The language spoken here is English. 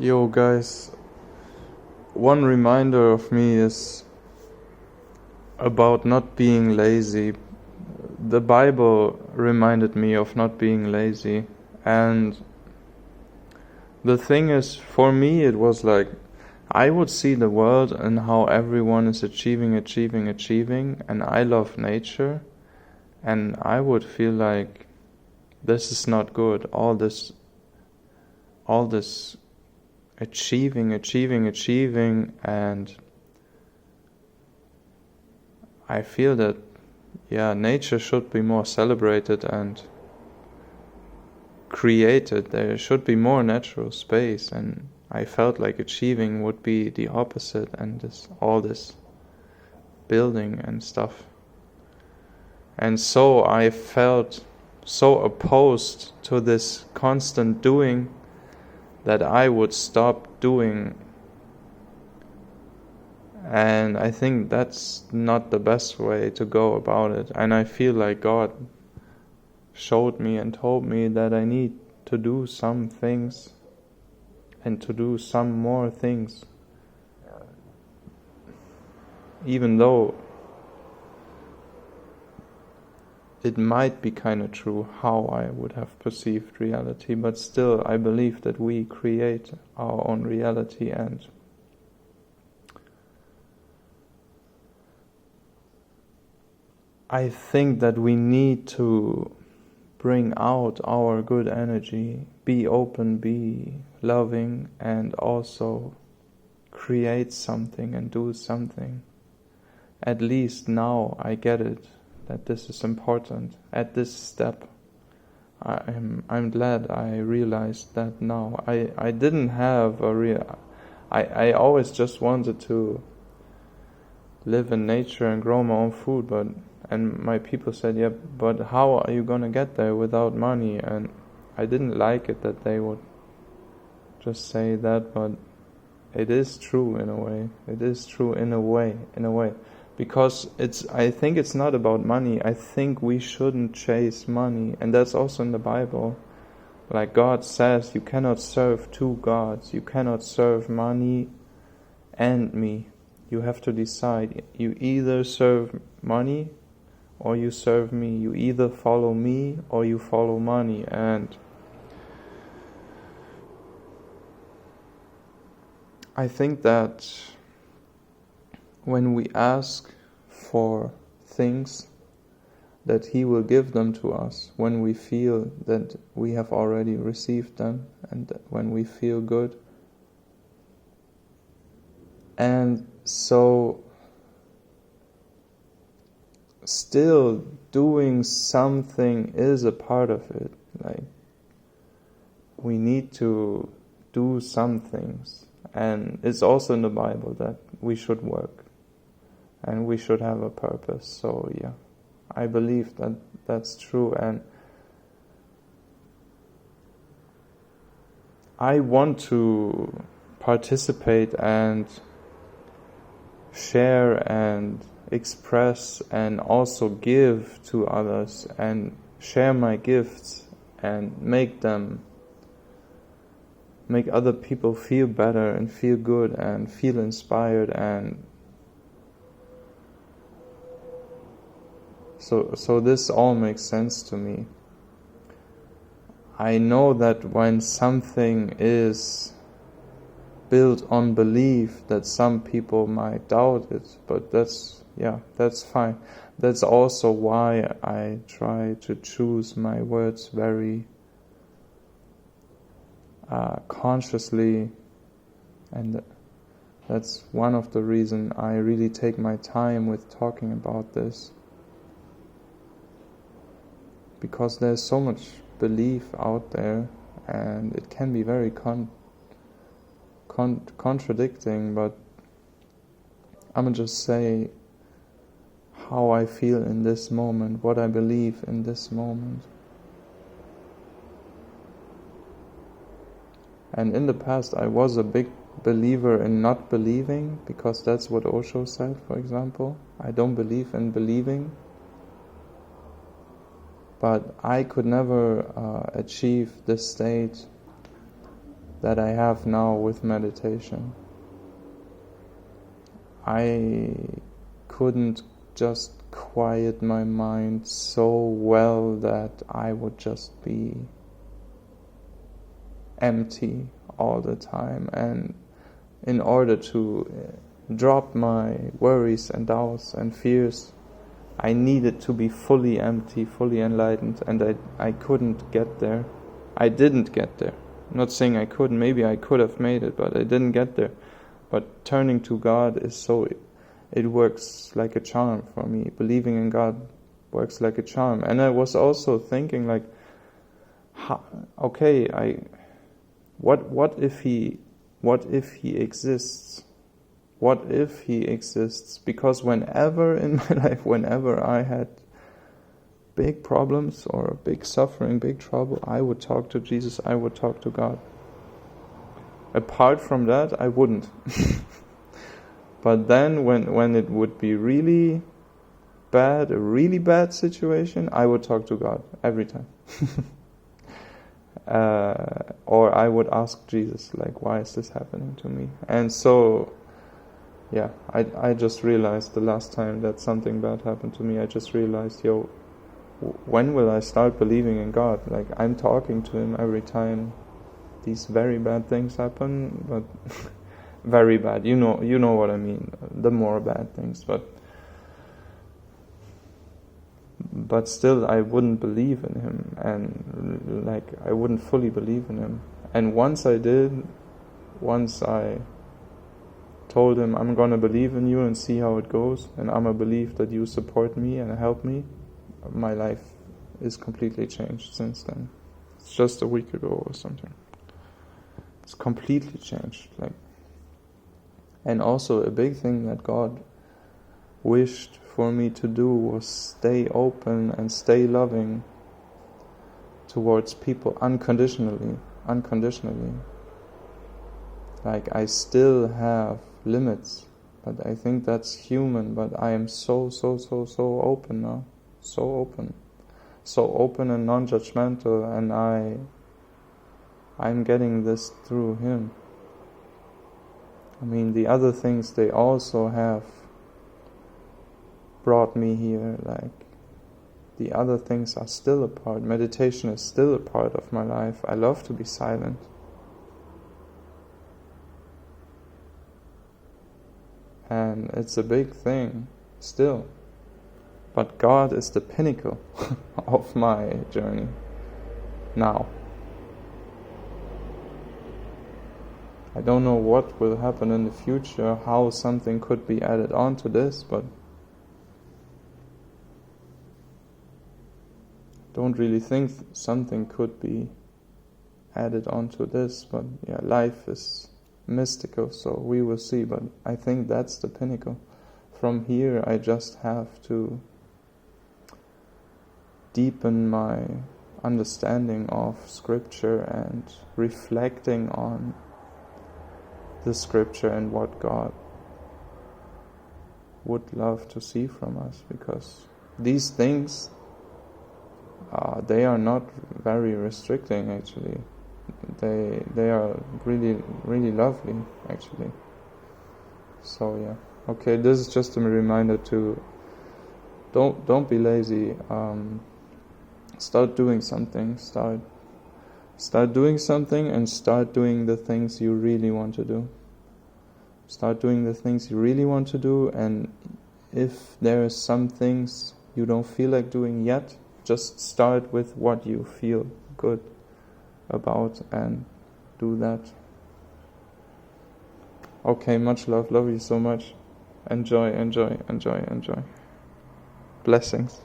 Yo, guys, one reminder of me is about not being lazy. The Bible reminded me of not being lazy. And the thing is, for me, it was like I would see the world and how everyone is achieving, and I love nature. And I would feel like this is not good. All this achieving, and I feel that, nature should be more celebrated and created. There should be more natural space, and I felt like achieving would be the opposite, and all this building and stuff. And so I felt so opposed to this constant doing that I would stop doing. And I think that's not the best way to go about it. And I feel like God showed me and told me that I need to do some things and to do some more things. Even though it might be kind of true how I would have perceived reality, but still I believe that we create our own reality, and I think that we need to bring out our good energy, be open, be loving, and also create something and do something. At least now I get it, that this is important. At this step, I'm glad I realized that now. I didn't have I always just wanted to live in nature and grow my own food, and my people said, yeah, but how are you gonna get there without money? And I didn't like it that they would just say that, but it is true in a way. It is true in a way. Because I think it's not about money. I think we shouldn't chase money. And that's also in the Bible. Like God says, you cannot serve two gods. You cannot serve money and me. You have to decide. You either serve money or you serve me. You either follow me or you follow money. And I think that when we ask for things, that He will give them to us when we feel that we have already received them, and when we feel good. And so still doing something is a part of it. Like, we need to do some things. And it's also in the Bible that we should work and we should have a purpose. So yeah, I believe that that's true, and I want to participate and share and express and also give to others and share my gifts and make other people feel better and feel good and feel inspired. And so this all makes sense to me. I know that when something is built on belief, that some people might doubt it, but that's fine. That's also why I try to choose my words very consciously, and that's one of the reasons I really take my time with talking about this, because there's so much belief out there and it can be very contradicting, but I'm gonna just say how I feel in this moment, what I believe in this moment. And in the past I was a big believer in not believing, because that's what Osho said, for example. I don't believe in believing. But I could never achieve this state that I have now with meditation. I couldn't just quiet my mind so well that I would just be empty all the time, and in order to drop my worries and doubts and fears, I needed to be fully empty, fully enlightened, and I couldn't get there. I didn't get there. I'm not saying I couldn't, maybe I could have made it, but I didn't get there. But turning to God it works like a charm for me. Believing in God works like a charm. And I was also thinking like, what if He exists? What if He exists? Because whenever in my life, whenever I had big problems or big suffering, big trouble, I would talk to Jesus, I would talk to God. Apart from that, I wouldn't. But then when it would be really bad, a really bad situation, I would talk to God every time. Or I would ask Jesus, like, why is this happening to me? And so, yeah, I just realized the last time that something bad happened to me, I just realized, when will I start believing in God? Like, I'm talking to Him every time these very bad things happen, but very bad, you know what I mean, the more bad things, but still I wouldn't believe in Him, and like I wouldn't fully believe in Him. And once I told Him, I'm gonna believe in you and see how it goes, and I'm gonna believe that you support me and help me, my life is completely changed since then. It's just a week ago or something. It's completely changed. And also a big thing that God wished for me to do was stay open and stay loving towards people unconditionally. Like, I still have limits, but I think that's human, but I am so open now. So open and non-judgmental, and I'm getting this through Him. I mean, the other things, they also have brought me here, like, the other things are still a part. Meditation is still a part of my life. I love to be silent. And it's a big thing, still. But God is the pinnacle of my journey now. I don't know what will happen in the future, how something could be added on to this, but don't really think something could be added on to this, but yeah, life is mystical, so we will see, but I think that's the pinnacle. From here I just have to deepen my understanding of Scripture and reflecting on the Scripture and what God would love to see from us, because these things, they are not very restricting actually. They are really lovely actually. So yeah, okay, this is just a reminder to don't be lazy. Start doing something. Start doing something, and start doing the things you really want to do. Start doing the things you really want to do, and if there are some things you don't feel like doing yet, just start with what you feel good about and do that. Okay, much love. Love you so much. Enjoy. Blessings.